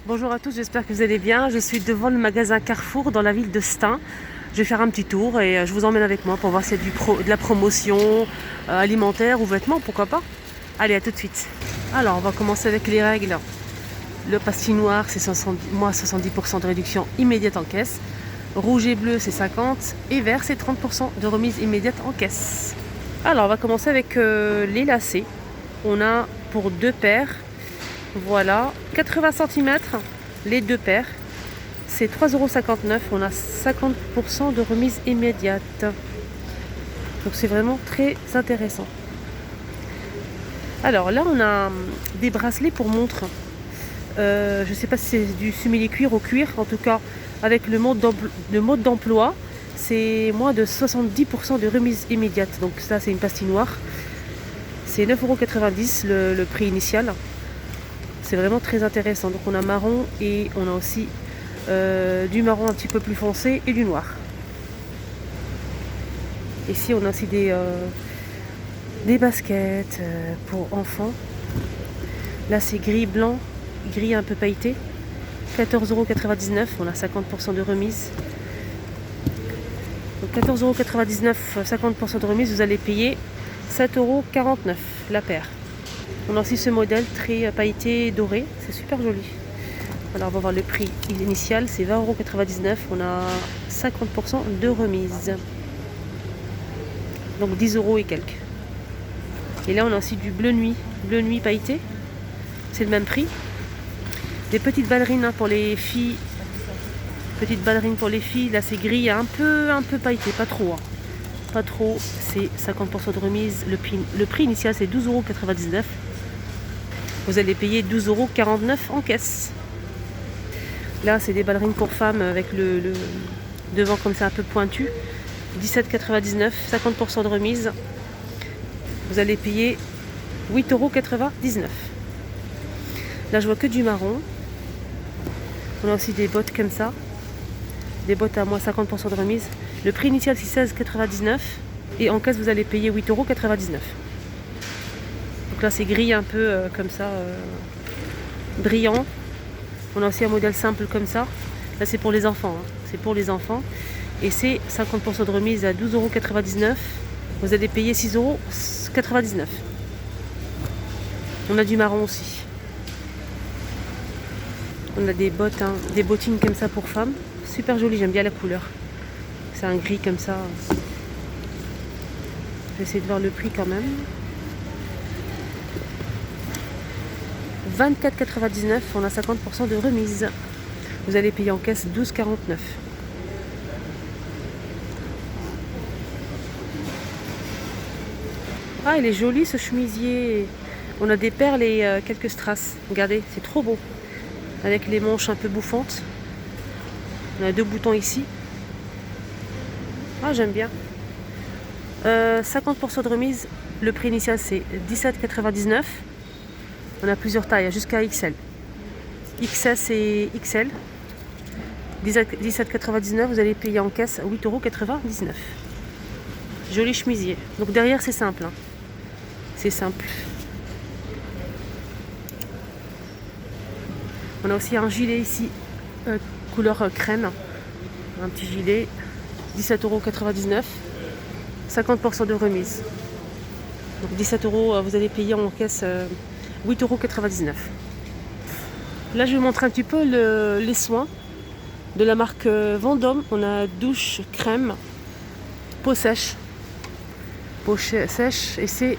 Bonjour à tous, j'espère que vous allez bien. Je suis devant le magasin Carrefour dans la ville de Stein. Je vais faire un petit tour et je vous emmène avec moi pour voir s'il y a de la promotion alimentaire ou vêtements, pourquoi pas. Allez, à tout de suite. Alors, on va commencer avec les règles. Le pastis noir, c'est 70% de réduction immédiate en caisse. Rouge et bleu, c'est 50. Et vert, c'est 30% de remise immédiate en caisse. Alors, on va commencer avec les lacets. On a pour deux paires. Voilà, 80 cm, les deux paires. C'est 3,59 €. On a 50% de remise immédiate. Donc c'est vraiment très intéressant. Alors là, on a des bracelets pour montre. Je ne sais pas si c'est du simili-cuir ou cuir. En tout cas, avec le mode d'emploi, c'est moins de 70% de remise immédiate. Donc ça, c'est une pastille noire. C'est 9,90 € le prix initial. C'est vraiment très intéressant. Donc on a marron et on a aussi du marron un petit peu plus foncé et du noir. Ici on a aussi des baskets pour enfants. Là c'est gris blanc, gris un peu pailleté. 14,99 €, on a 50% de remise. Donc 14,99 €, 50% de remise, vous allez payer 7,49 € la paire. On a aussi ce modèle très pailleté doré, c'est super joli. Alors on va voir le prix initial, c'est 20,99 €, on a 50% de remise. Donc 10 € et quelques. Et là on a aussi du bleu nuit pailleté, c'est le même prix. Des petites ballerines pour les filles. Petites ballerines pour les filles, là c'est gris un peu pailleté, pas trop. Pas trop, c'est 50% de remise. Le prix initial c'est 12,99 €. Vous allez payer 12,49 € en caisse. Là, c'est des ballerines pour femmes avec le devant comme ça un peu pointu. 17,99 €, 50% de remise. Vous allez payer 8,99 €. Là, je vois que du marron. On a aussi des bottes comme ça. Des bottes à moins 50% de remise. Le prix initial, c'est 16,99 € et en caisse, vous allez payer 8,99 €. Donc là c'est gris un peu comme ça, brillant. On a aussi un modèle simple comme ça. Là c'est pour les enfants, c'est pour les enfants. Et c'est 50% de remise à 12,99 €. Vous allez payer 6,99 €. On a du marron aussi. On a des bottes, des bottines comme ça pour femmes. Super joli, j'aime bien la couleur. C'est un gris comme ça. Je vais essayer de voir le prix quand même. 24,99 €, on a 50% de remise. Vous allez payer en caisse 12,49 €. Ah, il est joli ce chemisier. On a des perles et quelques strass. Regardez, c'est trop beau. Avec les manches un peu bouffantes. On a deux boutons ici. Ah, j'aime bien. 50% de remise. Le prix initial c'est 17,99 €. On a plusieurs tailles, jusqu'à XL. XS et XL. 17,99 €, vous allez payer en caisse 8,99 €. Joli chemisier. Donc derrière, c'est simple. C'est simple. On a aussi un gilet ici, couleur crème. Un petit gilet, 17,99 €. 50% de remise. Donc 17 €, vous allez payer en caisse 8,99 €. Là, je vais vous montrer un petit peu les soins de la marque Vendôme. On a douche crème, peau sèche. Peau sèche et c'est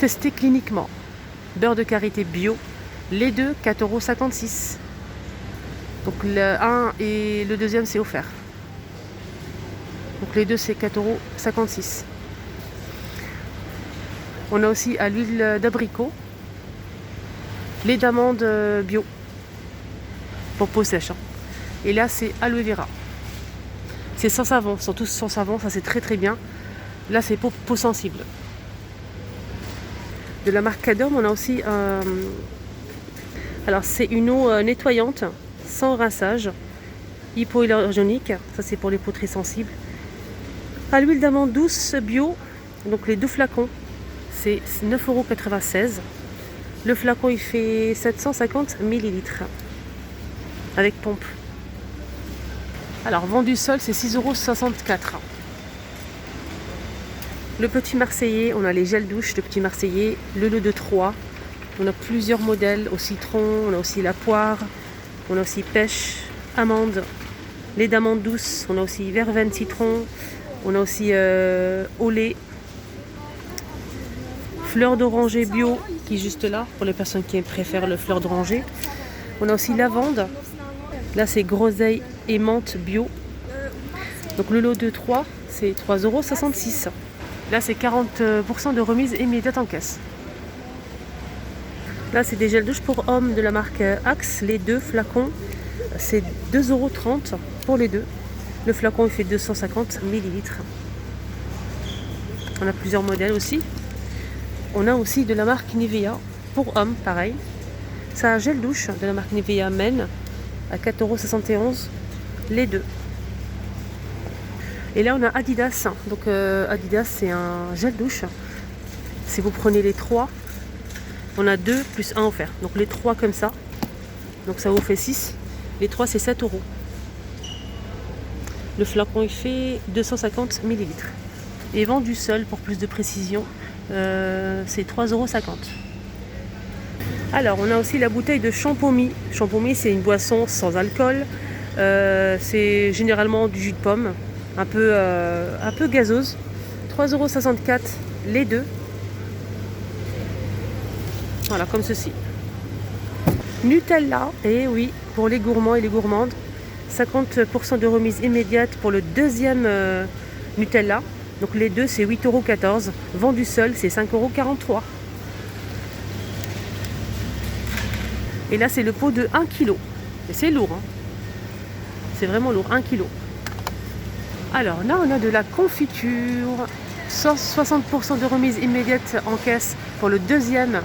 testé cliniquement. Beurre de karité bio. Les deux, 4,56 €. Donc le 1 et le deuxième, c'est offert. Donc les deux, c'est 4,56 €. On a aussi à l'huile d'abricot. Lait d'amande bio pour peau sèche. Et là c'est aloe vera. C'est sans savon, ils sont tous sans savon, ça c'est très très bien. Là c'est pour peau sensible. De la marque Cadom, on a aussi alors c'est une eau nettoyante sans rinçage, hypoallergénique, ça c'est pour les peaux très sensibles. À l'huile d'amande douce bio, donc les deux flacons, c'est 9,96 €. Le flacon il fait 750 ml. avec pompe. Alors, vendu seul, c'est 6,64 €. Le petit Marseillais, on a les gels douche, le petit Marseillais, le lait de 3. On a plusieurs modèles au citron, on a aussi la poire, on a aussi pêche, amande, lait d'amande douce, on a aussi verveine citron, on a aussi au lait, fleur d'oranger bio qui est juste là pour les personnes qui préfèrent le fleur d'oranger. On a aussi lavande, là c'est groseille et menthe bio. Donc le lot de 3, c'est 3,66 €. Là c'est 40% de remise immédiate en caisse. Là c'est des gels douche pour hommes de la marque Axe, les 2 flacons, c'est 2,30 € pour les deux. Le flacon il fait 250 ml. On a plusieurs modèles aussi. On a aussi de la marque Nivea pour hommes, pareil. C'est un gel douche de la marque Nivea Men à 4,71 € les deux. Et là on a Adidas. Donc Adidas c'est un gel douche. Si vous prenez les 3, on a 2 plus 1 offert. Donc les 3 comme ça. Donc ça vous fait 6. Les 3 c'est 7 €. Le flacon il fait 250 ml. Et vendu seul pour plus de précision, c'est 3,50 €. Alors on a aussi la bouteille de Champomy. Champomy c'est une boisson sans alcool. C'est généralement du jus de pomme. Un peu gazeuse, 3,64 € les deux. Voilà, comme ceci. Nutella, et oui, pour les gourmands et les gourmandes, 50% de remise immédiate pour le deuxième Nutella. Donc les deux, c'est 8,14 €. Vendu seul, c'est 5,43 €. Et là, c'est le pot de 1 kg. Et c'est lourd, hein. C'est vraiment lourd, 1 kg. Alors là, on a de la confiture. 60% de remise immédiate en caisse pour le deuxième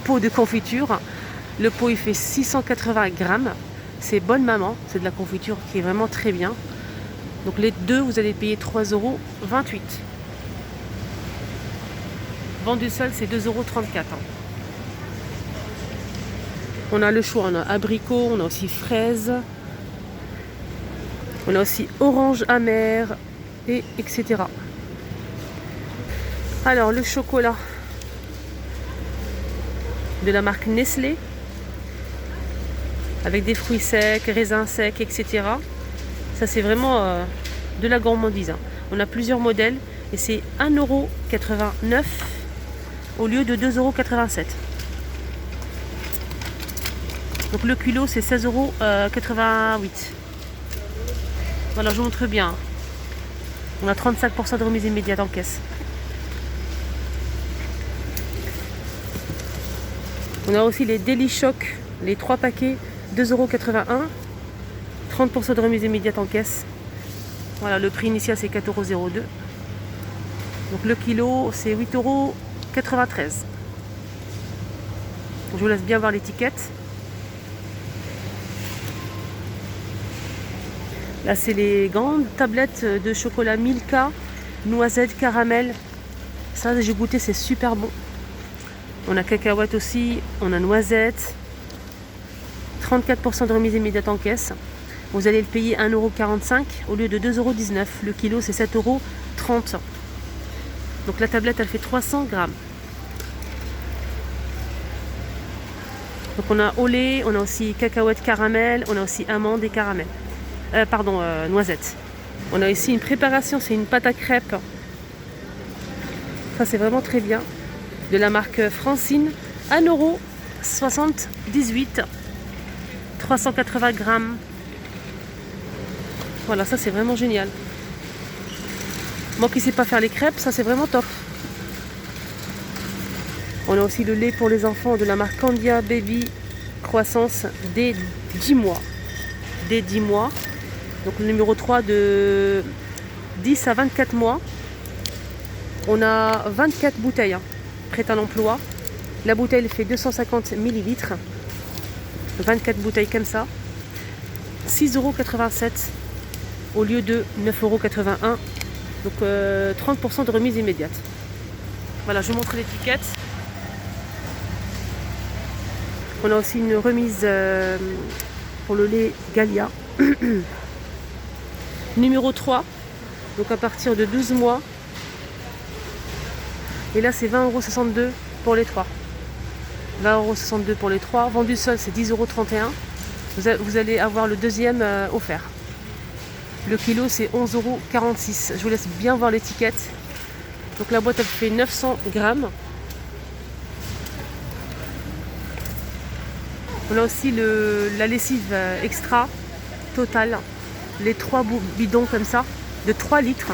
pot de confiture. Le pot, il fait 680 grammes. C'est Bonne Maman. C'est de la confiture qui est vraiment très bien. Donc les deux, vous allez payer 3,28 €. Vendu seul, c'est 2,34 €. On a le choix, on a abricot, on a aussi fraise. On a aussi orange amer, et etc. Alors le chocolat de la marque Nestlé, avec des fruits secs, raisins secs, etc. Ça c'est vraiment de la gourmandise, hein. On a plusieurs modèles et c'est 1,89 € au lieu de 2,87 €. Donc le kilo c'est 16,88 €. Voilà, je vous montre bien. On a 35% de remise immédiate en caisse. On a aussi les Daily Choc, les 3 paquets, 2,81 €. 30% de remise immédiate en caisse. Voilà, le prix initial c'est 4,02 €. Donc le kilo c'est 8,93 €. Je vous laisse bien voir l'étiquette. Là, c'est les grandes tablettes de chocolat Milka, noisette, caramel. Ça, j'ai goûté, c'est super bon. On a cacahuète aussi, on a noisette. 34% de remise immédiate en caisse. Vous allez le payer 1,45 € au lieu de 2,19 €. Le kilo, c'est 7,30 €. Donc la tablette, elle fait 300 grammes. Donc on a au lait, on a aussi cacahuète caramel, on a aussi amande et caramel. Noisette. On a ici une préparation, c'est une pâte à crêpes. Ça c'est vraiment très bien. De la marque Francine, 1,78 €. 380 grammes. Voilà, ça c'est vraiment génial. Moi qui ne sais pas faire les crêpes, ça c'est vraiment top. On a aussi le lait pour les enfants de la marque Candia Baby Croissance dès 10 mois. Dès 10 mois. Donc le numéro 3 de 10 à 24 mois. On a 24 bouteilles prêtes à l'emploi. La bouteille fait 250 ml. 24 bouteilles comme ça. 6,87 € au lieu de 9,81 €. Donc 30% de remise immédiate. Voilà, je vous montre l'étiquette. On a aussi une remise pour le lait Gallia. Numéro 3. Donc à partir de 12 mois. Et là, c'est 20,62 € pour les 3. 20,62 € pour les 3. Vendu seul, c'est 10,31 €. Vous allez avoir le deuxième offert. Le kilo, c'est 11,46 €. Je vous laisse bien voir l'étiquette. Donc la boîte, elle fait 900 grammes. On a aussi la lessive extra totale. Les 3 bidons comme ça, de 3 litres.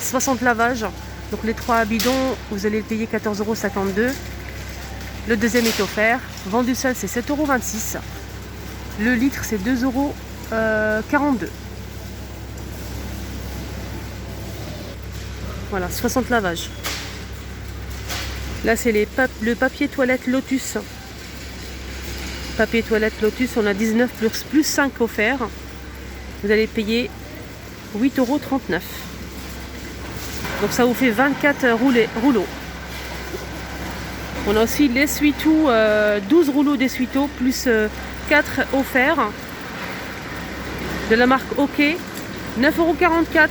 60 lavages. Donc les 3 bidons, vous allez le payer 14,52 €. Le deuxième est offert. Vendu seul, c'est 7,26 €. Le litre, c'est 2,42 €. Voilà, 60 lavages. Là, c'est le papier toilette Lotus. Papier toilette Lotus, on a 19 plus 5 offerts. Vous allez payer 8,39 €. Donc ça vous fait 24 rouleaux. On a aussi l'essuie-tout, 12 rouleaux d'essuie-tout plus 4 offerts. De la marque OK, 9,44 €.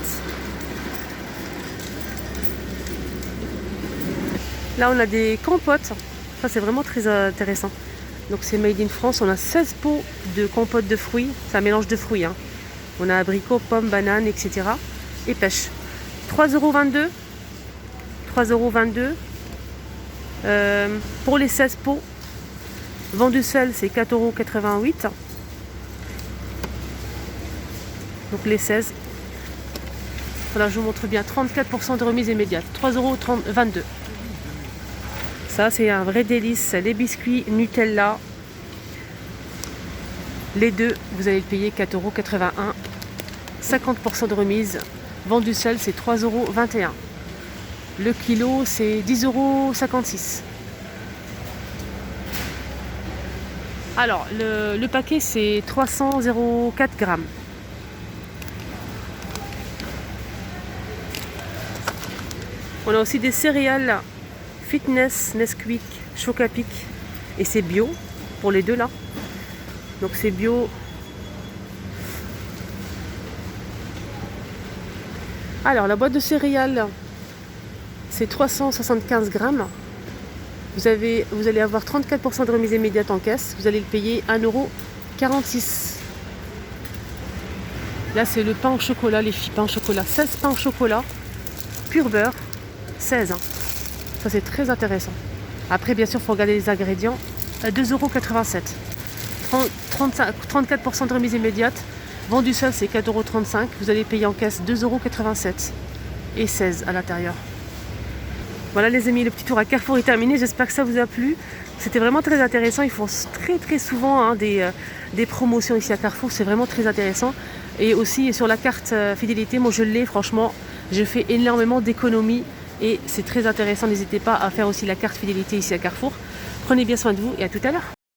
Là on a des compotes, ça c'est vraiment très intéressant. Donc c'est made in France, on a 16 pots de compote de fruits, c'est un mélange de fruits. Hein. On a abricots, pommes, bananes, etc. Et pêche. 3,22 €. 3,22 € pour les 16 pots. Vendu seul, c'est 4,88 €. Donc les 16. Voilà, je vous montre bien. 34% de remise immédiate. 3,22 €. Ça, c'est un vrai délice. Les biscuits Nutella. Les deux, vous allez le payer 4,81 €. 50% de remise. Vendu seul, c'est 3,21 €. Le kilo, c'est 10,56 €. Alors, le paquet, c'est 300,04 grammes. On a aussi des céréales Fitness Nesquik Chocapic. Et c'est bio pour les deux là. Donc c'est bio. Alors, la boîte de céréales, c'est 375 grammes. Vous allez avoir 34% de remise immédiate en caisse. Vous allez le payer 1,46 €. Là, c'est le pain au chocolat, les filles, pain au chocolat. 16 pains au chocolat, pur beurre, 16. Hein. Ça, c'est très intéressant. Après, bien sûr, il faut regarder les ingrédients. 2,87 €. 34% de remise immédiate. Vendu seul, c'est 4,35 €. Vous allez payer en caisse 2,87 € et 16 à l'intérieur. Voilà les amis, le petit tour à Carrefour est terminé. J'espère que ça vous a plu. C'était vraiment très intéressant. Ils font très souvent hein, des promotions ici à Carrefour. C'est vraiment très intéressant. Et aussi sur la carte fidélité, moi je l'ai franchement. Je fais énormément d'économies et c'est très intéressant. N'hésitez pas à faire aussi la carte fidélité ici à Carrefour. Prenez bien soin de vous et à tout à l'heure.